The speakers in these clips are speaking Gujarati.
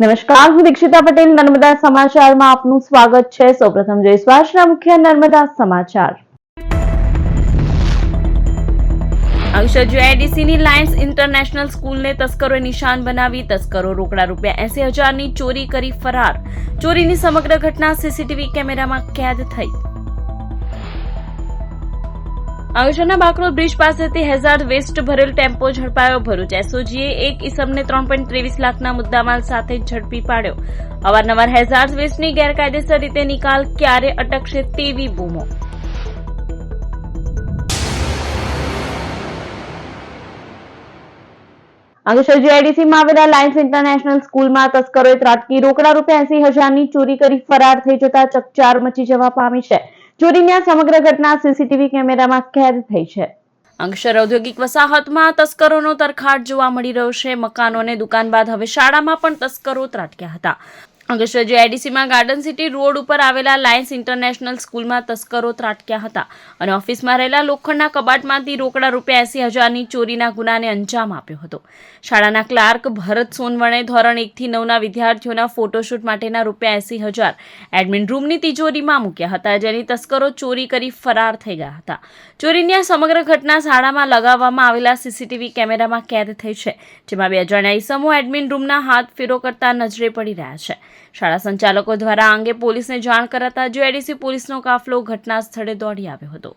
નમસ્કાર, હું દીક્ષિતા પટેલ નર્મદા સમાચારમાં આપનું સ્વાગત છે। સૌપ્રથમ જોઈશું આજના મુખ્ય નર્મદા સમાચાર। અંકલેશ્વર જીઆઈડીસીની લાયન્સ ઇન્ટરનેશનલ સ્કૂલને તસ્કરોએ નિશાન બનાવી તસ્કરો રોકડા ₹80,000ની ચોરી કરી ફરાર। ચોરીની સમગ્ર ઘટના સીસીટીવી કેમેરામાં કેદ થઈ। અંકલેશ્વરના બાકરોલ બ્રિજ પાસેથી હેઝાર્ડ વેસ્ટ ભરેલ ટેમ્પો ઝડપાયો। ભરૂચ એસઓજીએ એક ઇસમને 3.23 લાખના મુદ્દામાલ સાથે ઝડપી પાડ્યો। અવારનવાર હેઝાર્ડ વેસ્ટની ગેરકાયદેસર રીતે નિકાલ ક્યારે અટકશે તેવી બૂમો। અંકલેશ્વર જીઆઈડીસીમાં આવેલા લાયન્સ ઇન્ટરનેશનલ સ્કૂલમાં તસ્કરોએ ત્રાટકી રોકડા ₹80,000ની ચોરી કરી ફરાર થઈ જતા ચકચાર મચી જવા પામી છે। ચોરીની આ સમગ્ર ઘટના સીસીટીવી કેમેરામાં કેદ થઈ છે। અંકલેશ્વર ઔદ્યોગિક વસાહતમાં તસ્કરોનો તરખાટ જોવા મળી રહ્યો છે। મકાનો અને દુકાન બાદ હવે શાળામાં પણ તસ્કરો ત્રાટક્યા હતા। અંકલેશ્વર જીઆઈડીસીમાં ગાર્ડન સિટી રોડ ઉપર આવેલા લાયન્સ ઇન્ટરનેશનલ સ્કૂલમાં તસ્કરો ત્રાટક્યા હતા અને ઓફિસમાં રહેલા લોખંડના કબાટમાંથી રોકડા ₹80,000ની ચોરીના ગુનાને અંજામ આપ્યો હતો। શાળાના ક્લાર્ક ભરત સોનવણે ધોરણ 1 થી 9ના વિદ્યાર્થીઓના ફોટોશૂટ માટેના ₹80,000 એડમિન રૂમની તિજોરીમાં મૂક્યા હતા, જેની તસ્કરો ચોરી કરી ફરાર થઈ ગયા હતા। ચોરીની આ સમગ્ર ઘટના શાળામાં લગાવવામાં આવેલા સીસીટીવી કેમેરામાં કેદ થઈ છે, જેમાં 2 અજાણ્યા ઈસમો એડમિન રૂમના હાથ ફેરો કરતા નજરે પડી રહ્યા છે। શાળા સંચાલકો દ્વારા આ અંગે પોલીસને જાણ કરાતા જીઆઈડીસી પોલીસનો કાફલો ઘટના સ્થળે દોડી આવ્યો હતો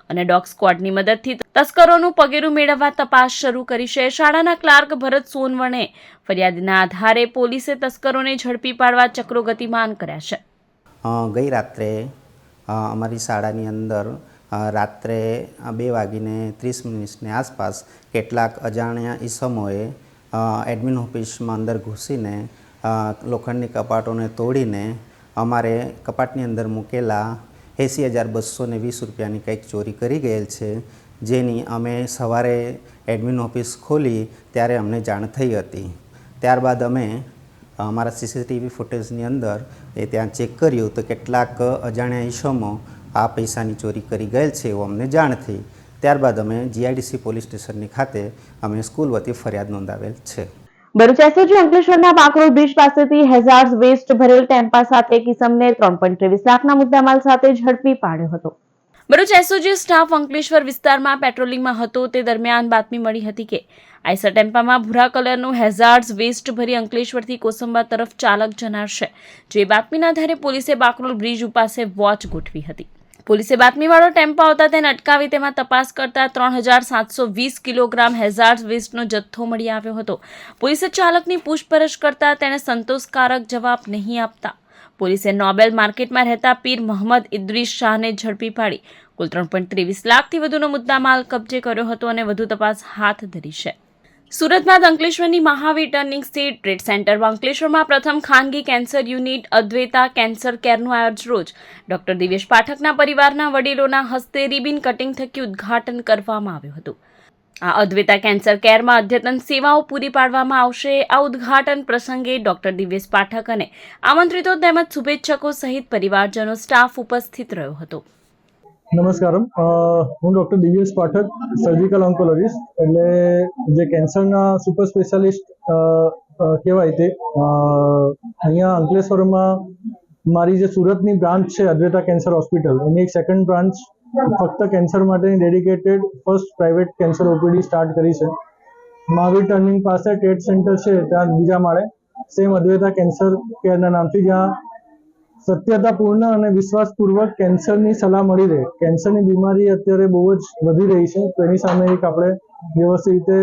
અને ડોગ સ્ક્વોડની મદદથી તસ્કરોનું પગેરું મેળવવા તપાસ શરૂ કરી છે। શાળાના ક્લાર્ક ભરત સોનવણે ફરિયાદના આધારે પોલીસે તસ્કરોને ઝડપી પાડવા ચક્રો ગતિમાન કર્યા છે। ગઈ રાત્રે અમારી શાળાની અંદર રાત્રે 2:30 આસપાસ કેટલાક અજાણ્યા ઈસમોએ એડમિન ઓફિસમાં અંદર ઘૂસીને લોખંડની કપાટોને તોડીને અમારે કપાટની અંદર મૂકેલા ₹80,220ની કંઈક ચોરી કરી ગયેલ છે, જેની અમે સવારે એડમિન ઓફિસ ખોલી ત્યારે અમને જાણ થઈ હતી। ત્યારબાદ અમે અમારા સીસીટીવી ફૂટેજની અંદર ત્યાં ચેક કર્યું તો કેટલાક અજાણ્યા ઈસમો આ પૈસાની ચોરી કરી ગયેલ છે એવું અમને જાણ થઈ। ત્યારબાદ અમે જીઆઈડીસી પોલીસ સ્ટેશનની ખાતે અમે સ્કૂલ વતી ફરિયાદ નોંધાવેલ છે। ભરૂચ એસઓજી અંકલેશ્વરના બાકરોલ બ્રિજ પાસેથી હેઝાર્ડ વેસ્ટ ભરેલ ટેમ્પા સાથે એક ઈસમને 3.23 લાખના મુદ્દામાલ સાથે ઝડપી પાડ્યો હતો। ભરૂચ એસઓજી સ્ટાફ અંકલેશ્વર વિસ્તારમાં પેટ્રોલિંગમાં હતો તે દરમિયાન બાતમી મળી હતી કે આઈસર ટેમ્પામાં ભૂરા કલરનું હેઝાર્ડ વેસ્ટ ભરી અંકલેશ્વરથી કોસંબા તરફ ચાલક જનાર છે। જે બાતમીના આધારે પોલીસે બાકરોલ બ્રિજ પાસે વોચ ગોઠવી હતી। પોલીસે બાતમીવાળો ટેમ્પો આવતા તેને અટકાવી તેમાં તપાસ કરતા 3,720 કિલોગ્રામ હેઝાર્ડ વેસ્ટનો જથ્થો મળી આવ્યો હતો। પોલીસે ચાલકની પૂછપરછ કરતા તેણે સંતોષકારક જવાબ નહીં આપતા પોલીસે નોબેલ માર્કેટમાં રહેતા પીર મોહમ્મદ ઇદ્રીસ શાહને ઝડપી પાડી કુલ 3.23 લાખથી વધુનો મુદ્દામાલ કબજે કર્યો હતો અને વધુ તપાસ હાથ ધરી છે। સુરત બાદ અંકલેશ્વરની મહાવીર ટર્નિંગ સ્થિત ટ્રેડ સેન્ટરમાં અંકલેશ્વરમાં પ્રથમ ખાનગી કેન્સર યુનિટ અદ્વૈતા કેન્સર કેરનું આજરોજ ડોક્ટર દિવેશ પાઠકના પરિવારના વડીલોના હસ્તે રિબિન કટિંગ થકી ઉદ્ઘાટન કરવામાં આવ્યું હતું। આ અદ્વૈતા કેન્સર કેરમાં અદ્યતન સેવાઓ પૂરી પાડવામાં આવશે। આ ઉદ્ઘાટન પ્રસંગે ડોક્ટર દિવેશ પાઠક અને આમંત્રિતો તેમજ શુભેચ્છકો સહિત પરિવારજનો સ્ટાફ ઉપસ્થિત રહ્યો હતો। નમસ્કારમ, હું doctor Divyesh Pathak, surgical oncologist, એટલે જે કેન્સરના સુપર સ્પેશિયાલિસ્ટ કહેવાય તે અહીંયા અંકલેશ્વરમાં મારી જે સુરતની બ્રાન્ચ છે અદ્વૈતા કેન્સર હોસ્પિટલ, એની એક સેકન્ડ બ્રાન્ચ ફક્ત કેન્સર માટેની dedicated first private cancer OPD start કરી છે। મહાવીર ટર્નિંગ પાસે ટ્રેડ સેન્ટર છે, ત્યાં બીજા માળે સેમ અદ્વૈતા કેન્સર કેરના નામથી, જ્યાં સત્યતાપૂર્ણ અને વિશ્વાસપૂર્વક કેન્સરની સલાહ મળી રહે। કેન્સરની બીમારી અત્યારે બહુ જ વધી રહી છે, તો એની સામે એક આપણે વ્યવસ્થિત રીતે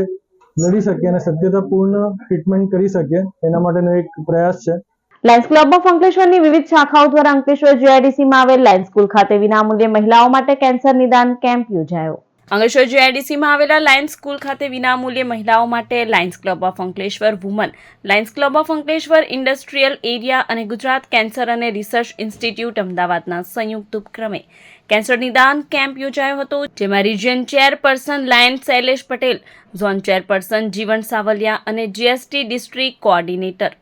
લડી શકીએ અને સત્યતાપૂર્ણ ટ્રીટમેન્ટ કરી શકીએ, એના માટેનો એક પ્રયાસ છે। લાયન્સ ક્લબ ઓફ અંકલેશ્વરની વિવિધ શાખાઓ દ્વારા અંકલેશ્વર જીઆઈડીસીમાં આવેલ લાયન્સ સ્કૂલ ખાતે વિનામૂલ્યે મહિલાઓ માટે કેન્સર નિદાન કેમ્પ યોજાયો। અંકલેશ્વર જીઆઈડીસીમાં આવેલા લાયન્સ સ્કૂલ ખાતે વિનામૂલ્યે મહિલાઓ માટે Lions Club of Ankleshwar woman, Lions Club of Ankleshwar industrial area અને ગુજરાત કેન્સર અને રિસર્ચ ઇન્સ્ટિટ્યૂટ અમદાવાદના સંયુક્ત ઉપક્રમે કેન્સર નિદાન કેમ્પ યોજાયો હતો, જેમાં region chairperson Lions Shailesh Patel, zone chairperson Jeevan Savaliya અને GST district coordinator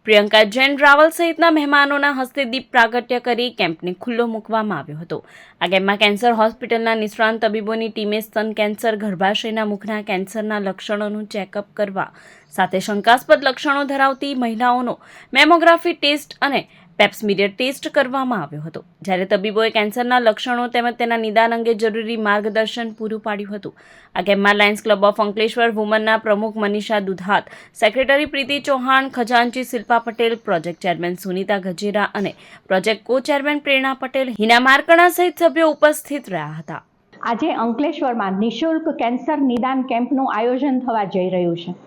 Priyanka Jain Raval સહિતના મહેમાનોના હસ્તે દીપ પ્રાગટ્ય કરી કેમ્પને ખુલ્લો મૂકવામાં આવ્યો હતો. આ કેમ્પમાં કેન્સર હોસ્પિટલના નિષ્ણાંત તબીબોની ટીમે સ્તન કેન્સર, ગર્ભાશયના મુખના કેન્સરના લક્ષણોનું ચેકઅપ કરવા સાથે શંકાસ્પદ લક્ષણો ધરાવતી મહિલાઓનો મેમોગ્રાફી ટેસ્ટ અને પેપ્સમીરિયર ટેસ્ટ કરવામાં આવ્યો હતો. જ્યારે તબીબોએ કેન્સરના લક્ષણો તેમજ તેના નિદાન અંગે જરૂરી માર્ગદર્શન પૂરું પાડ્યું હતું. આ કેમ્પમાં લાયન્સ ક્લબ ઓફ અંકલેશ્વર વુમનના પ્રમુખ મનીષા દુધાત, સેક્રેટરી પ્રીતિ ચૌહાણ, ખજાનચી શિલ્પા પટેલ, પ્રોજેક્ટ ચેરમેન સુનીતા ગજેરા અને પ્રોજેક્ટ કો ચેરમેન પ્રેરણા પટેલ, હિના માર્કણા સહિત સભ્યો ઉપસ્થિત રહ્યા હતા. આજે અંકલેશ્વરમાં નિઃશુલ્ક કેન્સર નિદાન કેમ્પનું આયોજન થવા જઈ રહ્યું છે.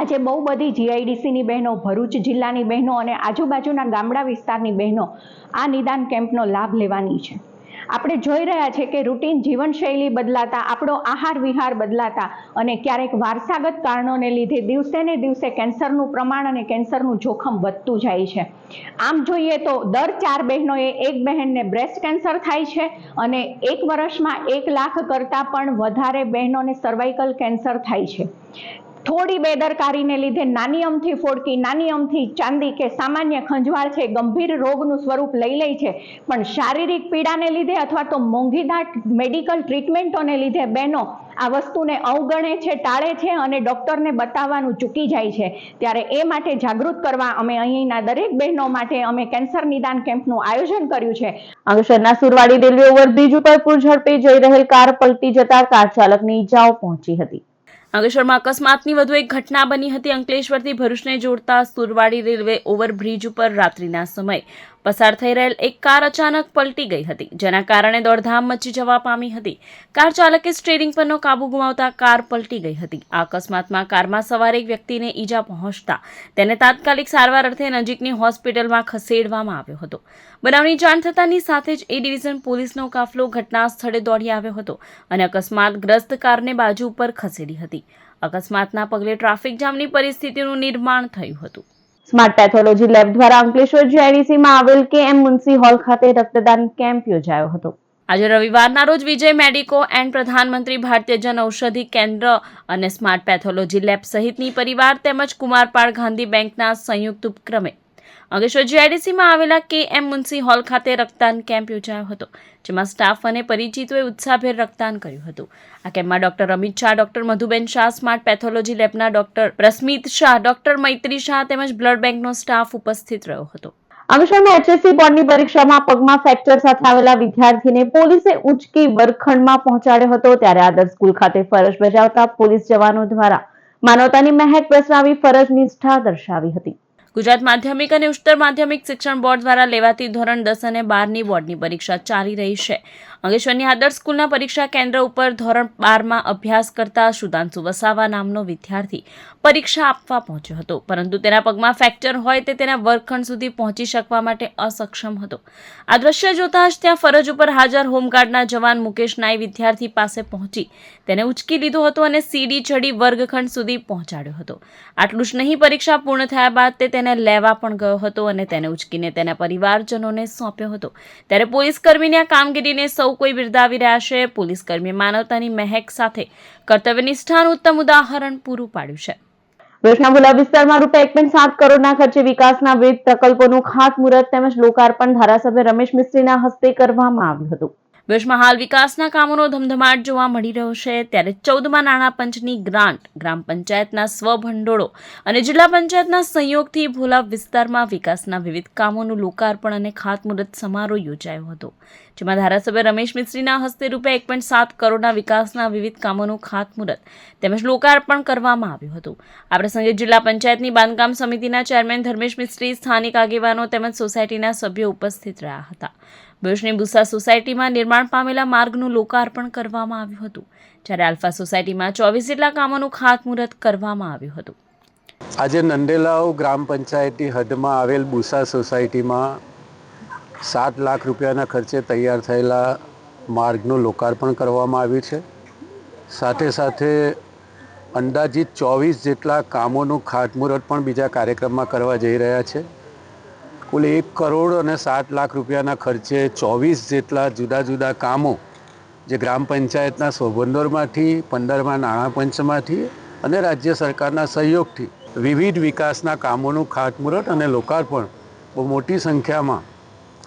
આજે બહુ બધી જીઆઈડીસીની બહેનો, ભરૂચ જિલ્લાની બહેનો અને આજુબાજુના ગામડા વિસ્તારની બહેનો આ નિદાન કેમ્પનો લાભ લેવાની છે. આપણે જોઈ રહ્યા છે કે રૂટીન જીવનશૈલી બદલાતા, આપણો આહાર વિહાર બદલાતા અને ક્યારેક વારસાગત કારણોને લીધે દિવસે ને દિવસે કેન્સરનું પ્રમાણ અને કેન્સરનું જોખમ વધતું જાય છે. આમ જોઈએ તો દર 4 બહેનોએ એક બહેનને બ્રેસ્ટ કેન્સર થાય છે અને 1 વર્ષમાં 1 લાખ કરતાં પણ વધારે બહેનોને સર્વાઇકલ કેન્સર થાય છે. થોડી બેદરકારીને લીધે નાની અમથી ફોડકી, નાની અમથી ચાંદી કે સામાન્ય ખંજવાળ છે ગંભીર રોગનું સ્વરૂપ લઈ લે છે. પણ શારીરિક પીડાને લીધે અથવા તો મોંઘીદાટ મેડિકલ ટ્રીટમેન્ટોને લીધે બહેનો આ વસ્તુને અવગણે છે, ટાળે છે અને ડૉક્ટરને બતાવવાનું ચૂકી જાય છે. ત્યારે એ માટે જાગૃત કરવા અમે અહીંના દરેક બહેનો માટે અમે કેન્સર નિદાન કેમ્પનું આયોજન કર્યું છે. અંકલેશ્વરના સુરવાડી રેલવે ઓવરબ્રિજ ઉપર પૂરઝડપે જઈ રહેલ કાર પલટી જતા કાર ચાલકની ઈજાઓ પહોંચી હતી. અંકલેશ્વરમાં અકસ્માતની વધુ એક ઘટના બની હતી. અંકલેશ્વરથી ભરૂચને જોડતા સુરવાડી રેલવે ઓવરબ્રિજ ઉપર રાત્રિના સમયે પસાર થઈ રહેલ એક કાર અચાનક પલટી ગઈ હતી, જેના કારણે દોડધામ મચી જવા પામી હતી. કાર ચાલકે સ્ટીયરિંગ પરનો કાબુ ગુમાવતા કાર પલટી ગઈ હતી. આ અકસ્માતમાં કારમાં સવાર એક વ્યક્તિને ઈજા પહોંચતા તેને તાત્કાલિક સારવાર અર્થે નજીકની હોસ્પિટલમાં ખસેડવામાં આવ્યો હતો. બનાવની જાણ થતાની સાથે જ એ ડિવિઝન પોલીસનો કાફલો ઘટના સ્થળે દોડી આવ્યો હતો અને અકસ્માતગ્રસ્ત કારને બાજુ ઉપર ખસેડી હતી. અકસ્માતના પગલે ટ્રાફિક જામની પરિસ્થિતિનું નિર્માણ થયું હતું. સ્માર્ટ પેથોલોજી લેબ દ્વારા અંકલેશ્વર જીઆઈડીસીમાં આવેલ કેએમ મુનસી હોલ ખાતે રક્તદાન કેમ્પ યોજાયો હતો. આજે રવિવારના રોજ વિજય મેડિકો એન્ડ પ્રધાનમંત્રી ભારતીય જન ઔષધિ કેન્દ્ર અને સ્માર્ટ પેથોલોજી લેબ સહિતની પરિવાર તેમજ કુમારપાળ ગાંધી બેંકના સંયુક્ત ઉપક્રમે અંકલેશ્વર જીઆઈડીસીમાં આવેલા કેએમ મુનસી હોલ ખાતે રક્તદાન કેમ્પ યોજાયો હતો, જેમાં સ્ટાફ અને પરિચિતોએ ઉત્સાહભેર રક્તદાન કર્યું હતું. આ કેમ્પમાં doctor Amit Shah, doctor Madhuben Shah, smart pathology લેબના ડોક્ટર પ્રસ્મિત શાહ, ડોક્ટર મૈત્રી શાહ તેમજ બ્લડ બેંકનો સ્ટાફ ઉપસ્થિત રહ્યો હતો. અંકલેશ્વરમાં એચએસસી બોર્ડની પરીક્ષામાં પગમાં ફ્રેક્ચર સાથે આવેલા વિદ્યાર્થીને પોલીસે ઉંચકી વર્ગખંડમાં પહોંચાડ્યો હતો. ત્યારે આદર્શ સ્કૂલ ખાતે ફરજ બજાવતા પોલીસ જવાનો દ્વારા માનવતાની મહેક પ્રસરાવી ફરજ નિષ્ઠા દર્શાવી હતી. ગુજરાત માધ્યમિક અને ઉચ્ચતર માધ્યમિક શિક્ષણ બોર્ડ દ્વારા લેવાતી ધોરણ 10 અને 12ની બોર્ડની પરીક્ષા ચાલી રહી છે. અંકલેશ્વરની આદર્શ સ્કૂલના પરીક્ષા કેન્દ્ર ઉપર ધોરણ 12માં અભ્યાસ કરતા સુધાંશુ વસાવા નામનો વિદ્યાર્થી પરીક્ષા આપવા પહોંચ્યો હતો, પરંતુ તેના પગમાં ફ્રેક્ચર હોય તે તેના વર્ગખંડ સુધી પહોંચી શકવા માટે અસક્ષમ હતો. આ દ્રશ્ય જોતા જ ત્યાં ફરજ ઉપર હાજર હોમગાર્ડના જવાન મુકેશ નાઈ વિદ્યાર્થી પાસે પહોંચી તેને ઉચકી લીધો હતો અને સીડી ચડી વર્ગખંડ સુધી પહોંચાડ્યો હતો. આટલું જ નહીં, પરીક્ષા પૂર્ણ થયા બાદ તે તેને લેવા પણ ગયો હતો અને તેને ઉચકીને તેના પરિવારજનોને સોંપ્યો હતો. ત્યારે પોલીસ કર્મીની આ કામગીરીને સૌ કોઈ બિરદાવી રહ્યા છે. પોલીસ કર્મી માનવતાની મહેક સાથે કર્તવ્યનિષ્ઠાનું ઉત્તમ ઉદાહરણ પૂરું પાડ્યું છે. ભરૂચના ભુલા વિસ્તારમાં ₹1.7 કરોડના ખર્ચે વિકાસના વિવિધ પ્રકલ્પોનું ખાતમુહૂર્ત તેમજ લોકાર્પણ ધારાસભ્ય રમેશ મિસ્ત્રીના હસ્તે કરવામાં આવ્યું હતું. ભરૂચમાં હાલ વિકાસના કામોનો ધમધમાટ જોવા મળી રહ્યો છે. ત્યારે 14માં નાણાં પંચની ગ્રાન્ટ, ગ્રામ પંચાયતના સ્વભંડોળો અને જિલ્લા પંચાયતના સહયોગથી ભોલા વિસ્તારમાં વિકાસના વિવિધ કામોનું લોકાર્પણ અને ખાતમુહૂર્ત સમારોહ યોજાયો હતો, જેમાં ધારાસભ્ય રમેશ મિસ્ત્રીના હસ્તે ₹1.7 કરોડના વિકાસના વિવિધ કામોનું ખાતમુહૂર્ત તેમજ લોકાર્પણ કરવામાં આવ્યું હતું. આ પ્રસંગે જિલ્લા પંચાયતની બાંધકામ સમિતિના ચેરમેન ધર્મેશ મિસ્ત્રી, સ્થાનિક આગેવાનો તેમજ સોસાયટીના સભ્યો ઉપસ્થિત રહ્યા હતા. ભરૂચની બુસા સોસાયટીમાં નિર્માણ પામેલા માર્ગનું લોકાર્પણ કરવામાં આવ્યું હતું, જ્યારે આલ્ફા સોસાયટીમાં 24 જેટલા કામોનું ખાતમુહૂર્ત કરવામાં આવ્યું હતું. આજે નંદેલાવ ગ્રામ પંચાયતની હદમાં આવેલ બુસા સોસાયટીમાં 7 લાખ રૂપિયાના ખર્ચે તૈયાર થયેલા માર્ગનું લોકાર્પણ કરવામાં આવ્યું છે. સાથે સાથે અંદાજિત 24 જેટલા કામોનું ખાતમુહૂર્ત પણ બીજા કાર્યક્રમમાં કરવા જઈ રહ્યા છે. કુલ 1 કરોડ અને 7 લાખ રૂપિયાના ખર્ચે 24 જેટલા જુદા જુદા કામો જે ગ્રામ પંચાયતના સ્વભંડોળમાંથી, 15માં નાણાં પંચમાંથી અને રાજ્ય સરકારના સહયોગથી વિવિધ વિકાસના કામોનું ખાતમુહૂર્ત અને લોકાર્પણ બહુ મોટી સંખ્યામાં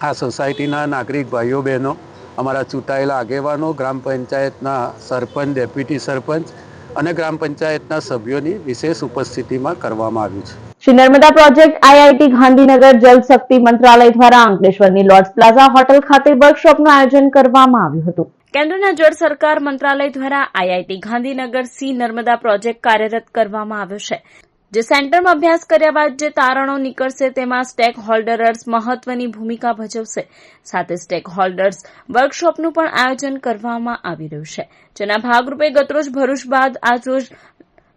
આ સોસાયટીના નાગરિક ભાઈઓ બહેનો, અમારા ચૂંટાયેલા આગેવાનો, ગ્રામ પંચાયતના સરપંચ, ડેપ્યુટી સરપંચ અને ગ્રામ પંચાયતના સભ્યોની વિશેષ ઉપસ્થિતિમાં કરવામાં આવ્યું છે. શ્રી નર્મદા પ્રોજેક્ટ આઈઆઈટી ગાંધીનગર જલ શક્તિ મંત્રાલય દ્વારા અંકલેશ્વરની લોર્ડ્સ પ્લાઝા હોટલ ખાતે વર્કશોપનું આયોજન કરવામાં આવ્યું હતું. કેન્દ્રના જળ સરકાર મંત્રાલય દ્વારા IIT Gandhinagar C Narmada project કાર્યરત કરવામાં આવ્યો છે, જે સેન્ટરમાં અભ્યાસ કર્યા બાદ જે તારણો નીકળશે તેમાં સ્ટેક હોલ્ડર્સ મહત્વની ભૂમિકા ભજવશે. સાથે સ્ટેક હોલ્ડર્સ વર્કશોપનું પણ આયોજન કરવામાં આવી રહ્યું છે, જેના ભાગરૂપે ગતરોજ ભરૂચ બાદ આજરોજ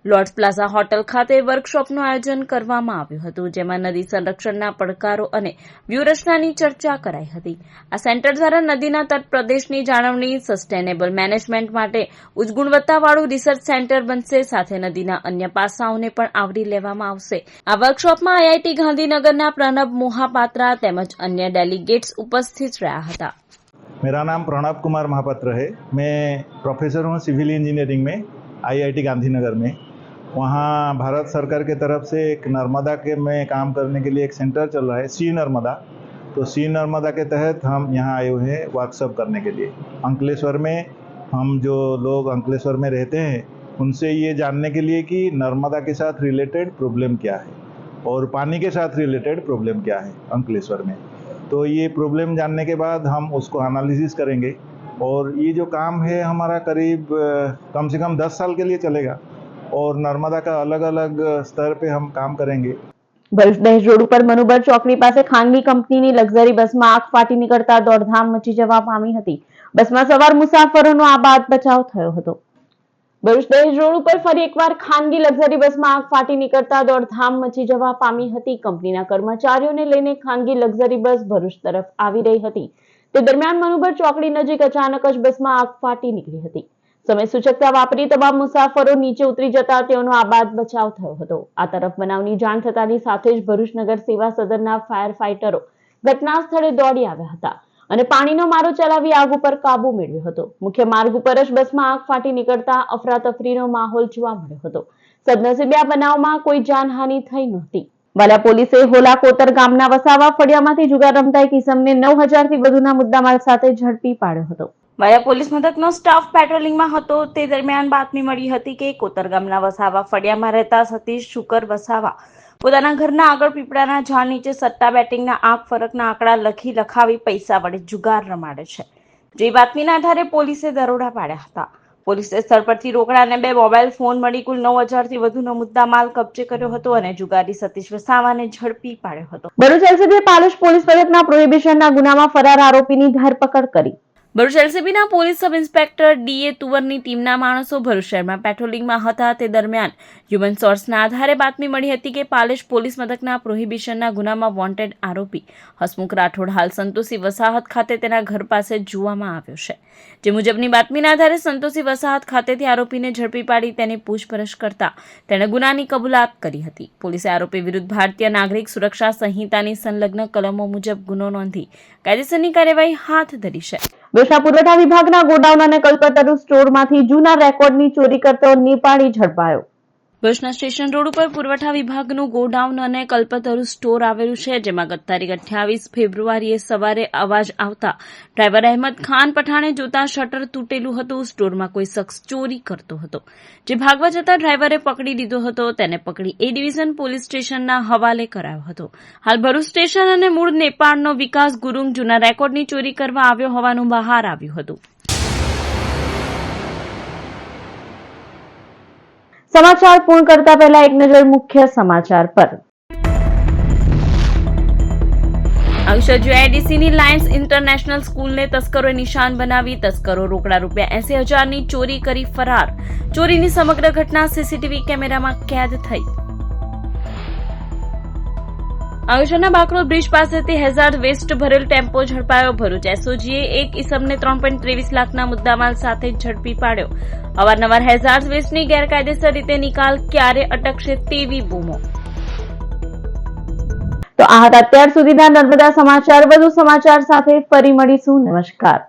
લોર્ડ્સ પ્લાઝા હોટલ ખાતે વર્કશોપનું આયોજન કરવામાં આવ્યું હતું, જેમાં નદી સંરક્ષણના પડકારો અને વ્યૂહરચનાની ચર્ચા કરાઈ હતી. આ સેન્ટર દ્વારા નદીના તટ પ્રદેશની જાળવણી, સસ્ટેનેબલ મેનેજમેન્ટ માટે ઉચ્ચ ગુણવત્તાવાળું રિસર્ચ સેન્ટર બનશે. સાથે નદીના અન્ય પાસાઓને પણ આવરી લેવામાં આવશે. આ વર્કશોપમાં આઈઆઈટી ગાંધીનગરના प्रणब मोहापात्रा તેમજ અન્ય डेलीगेट्स उपस्थित રહ્યા હતા. मेरा नाम प्रणब कुमार महापात्र है. मैं प्रोफेसर हूँ सिविल इंजीनियरिंग में आईआईटी गांधीनगर में. वहाँ भारत सरकार के तरफ से एक नर्मदा के में काम करने के लिए एक सेंटर चल रहा है, सी नर्मदा. तो सी नर्मदा के तहत हम यहाँ आए हुए हैं वर्कशॉप करने के लिए. अंकलेश्वर में हम जो लोग अंकलेश्वर में रहते हैं उनसे ये जानने के लिए कि नर्मदा के साथ रिलेटेड प्रॉब्लम क्या है और पानी के साथ रिलेटेड प्रॉब्लम क्या है अंकलेश्वर में. तो ये प्रॉब्लम जानने के बाद हम उसको एनालिसिस करेंगे और ये जो काम है हमारा करीब कम से कम 10 साल के लिए चलेगा और नर्मदा का अलग अलग स्तर पे हम काम करेंगे. ભરૂચ દહેજ રોડ ઉપર મનુબર ચોકડી પાસે ખાનગી કંપનીની લક્ઝરી બસમાં આગ ફાટી નીકળતા દોડધામ મચી જવા પામી હતી. બસમાં સવાર મુસાફરોનો આબાદ બચાવ થયો હતો. ભરૂચ દહેજ રોડ ઉપર ફરી એકવાર ખાનગી લક્ઝરી બસમાં આગ ફાટી નીકળતા દોડધામ મચી જવા પામી હતી. કંપનીના કર્મચારીઓને લઈને ખાનગી લક્ઝરી બસ ભરૂચ તરફ આવી રહી હતી. તે દરમિયાન મનુબર ચોકડી નજીક અચાનક જ બસમાં આગ ફાટી નીકળી હતી. સમય સૂચકતા વાપરી તમામ મુસાફરો નીચે ઉતરી જતા તેઓનો આબાદ બચાવ થયો હતો. આ તરફ બનાવની જાણ થતાની સાથે જ ભરૂચ નગર સેવા સદનના ફાયર ફાઈટરો ઘટના સ્થળે દોડી આવ્યા હતા અને પાણીનો મારો ચલાવી આગ ઉપર કાબુ મેળવ્યો હતો. મુખ્ય માર્ગ ઉપર જ બસમાં આગ ફાટી નીકળતા અફરાતફરીનો માહોલ જોવા મળ્યો હતો. સદનસીબે આ બનાવમાં કોઈ જાનહાનિ થઈ નહોતી. વાલિયા પોલીસે હોલા કોતર ગામના વસાવા ફળિયામાંથી જુગાર રમતા એક ઇસમને 9,000 થી વધુના મુદ્દામાલ સાથે ઝડપી પાડ્યો હતો. વાલિયા પોલીસ મથકનો સ્ટાફ પેટ્રોલિંગમાં હતો તે દરમિયાન બાતમી મળી હતી કે કોતર ગામના વસાવા ફળિયામાં રહેતા સતીશ શુકર વસાવા પોતાના ઘરના આગળ પીપળાના ઝાડ નીચે સટ્ટા બેટિંગના આંક ફરકના આંકડા લખાવી પૈસા વડે જુગાર રમાડે છે. જે બાતમીના આધારે પોલીસે દરોડા પાડ્યા હતા. પોલીસે સ્થળ પરથી રોકડા અને 2 મોબાઈલ ફોન મળી કુલ 9,000 થી વધુનો મુદ્દામાલ કબજે કર્યો હતો અને જુગારી સતીશ વસાવાને ઝડપી પાડ્યો હતો. ભરૂચ એલસીબી પાલોશ પોલીસ મથકના પ્રોહિબિશનના ગુનામાં ફરાર આરોપીની ધરપકડ કરી. ભરૂચ એલસીબીના પોલીસ સબ ઇન્સ્પેક્ટર ડીએ તુવરની ટીમના માણસો ભરૂચ શહેરમાં પેટ્રોલિંગમાં હતા તે દરમિયાન હ્યુમન સોર્સના આધારે બાતમી મળી હતી કે પાલેશ પોલીસ મથકના પ્રોહિબિશનના ગુનામાં વોન્ટેડ આરોપી હસમુખ રાઠોડ હાલ સંતોષી વસાહત ખાતે તેના ઘર પાસે જોવામાં આવ્યો છે. જે મુજબની બાતમીના આધારે સંતોષી વસાહત ખાતેથી આરોપીને ઝડપી પાડી તેની પૂછપરછ કરતા તેણે ગુનાની કબૂલાત કરી હતી. પોલીસે આરોપી વિરુદ્ધ ભારતીય નાગરિક સુરક્ષા સંહિતાની સંલગ્ન કલમો મુજબ ગુનો નોંધી કાયદેસરની કાર્યવાહી હાથ ધરી છે. ભરૂચના પુરવઠા વિભાગના ગોડાઉન અને કલ્પતરુ સ્ટોરમાંથી જૂના રેકોર્ડની ચોરી કરતો નેપાળી ઝડપાયો. ભરૂચના સ્ટેશન રોડ ઉપર પુરવઠા વિભાગનું ગોડાઉન અને કલ્પતરુ સ્ટોર આવેલું છે, જેમાં ગત તારીખ 28 ફેબ્રુઆરીએ સવારે અવાજ આવતા ડ્રાઈવર અહેમદ ખાન પઠાણે જોતા શટર તૂટેલું હતું. સ્ટોરમાં કોઈ શખ્સ ચોરી કરતો હતો, જે ભાગવા જતા ડ્રાઈવરે પકડી લીધો હતો. તેને પકડી એ ડિવિઝન પોલીસ સ્ટેશનના હવાલે કરાયો હતો. હાલ ભરૂચ સ્ટેશન અને મૂળ નેપાળનો વિકાસ ગુરુંગ જૂના રેકોર્ડની ચોરી કરવા આવ્યો હોવાનું બહાર આવ્યું હતું. સમાચાર પૂર્ણ કરતા પહેલા એક નજર મુખ્ય સમાચાર પર. આઈડીસીની લાયન્સ ઇન્ટરનેશનલ સ્કૂલને તસ્કરોએ નિશાન બનાવી તસ્કરો રોકડા ₹80,000ની ચોરી કરી ફરાર. ચોરીની સમગ્ર ઘટના સીસીટીવી કેમેરામાં કેદ થઈ. અંકલેશ્વરના બાકરોલ બ્રિજ પાસેથી હેઝાર્ડ વેસ્ટ ભરેલ ટેમ્પો ઝડપાયો. ભરૂચ એસઓજીએ એક ઇસમને 3.23 લાખના મુદ્દામાલ સાથે ઝડપી પાડ્યો. અવારનવાર હેઝાર્ડ વેસ્ટની ગેરકાયદેસર રીતે નિકાલ ક્યારે અટકશે તેવી બૂમો. તો આ હતા અત્યાર સુધીના નર્મદા સમાચાર. વધુ સમાચાર સાથે ફરી મળીશું. નમસ્કાર.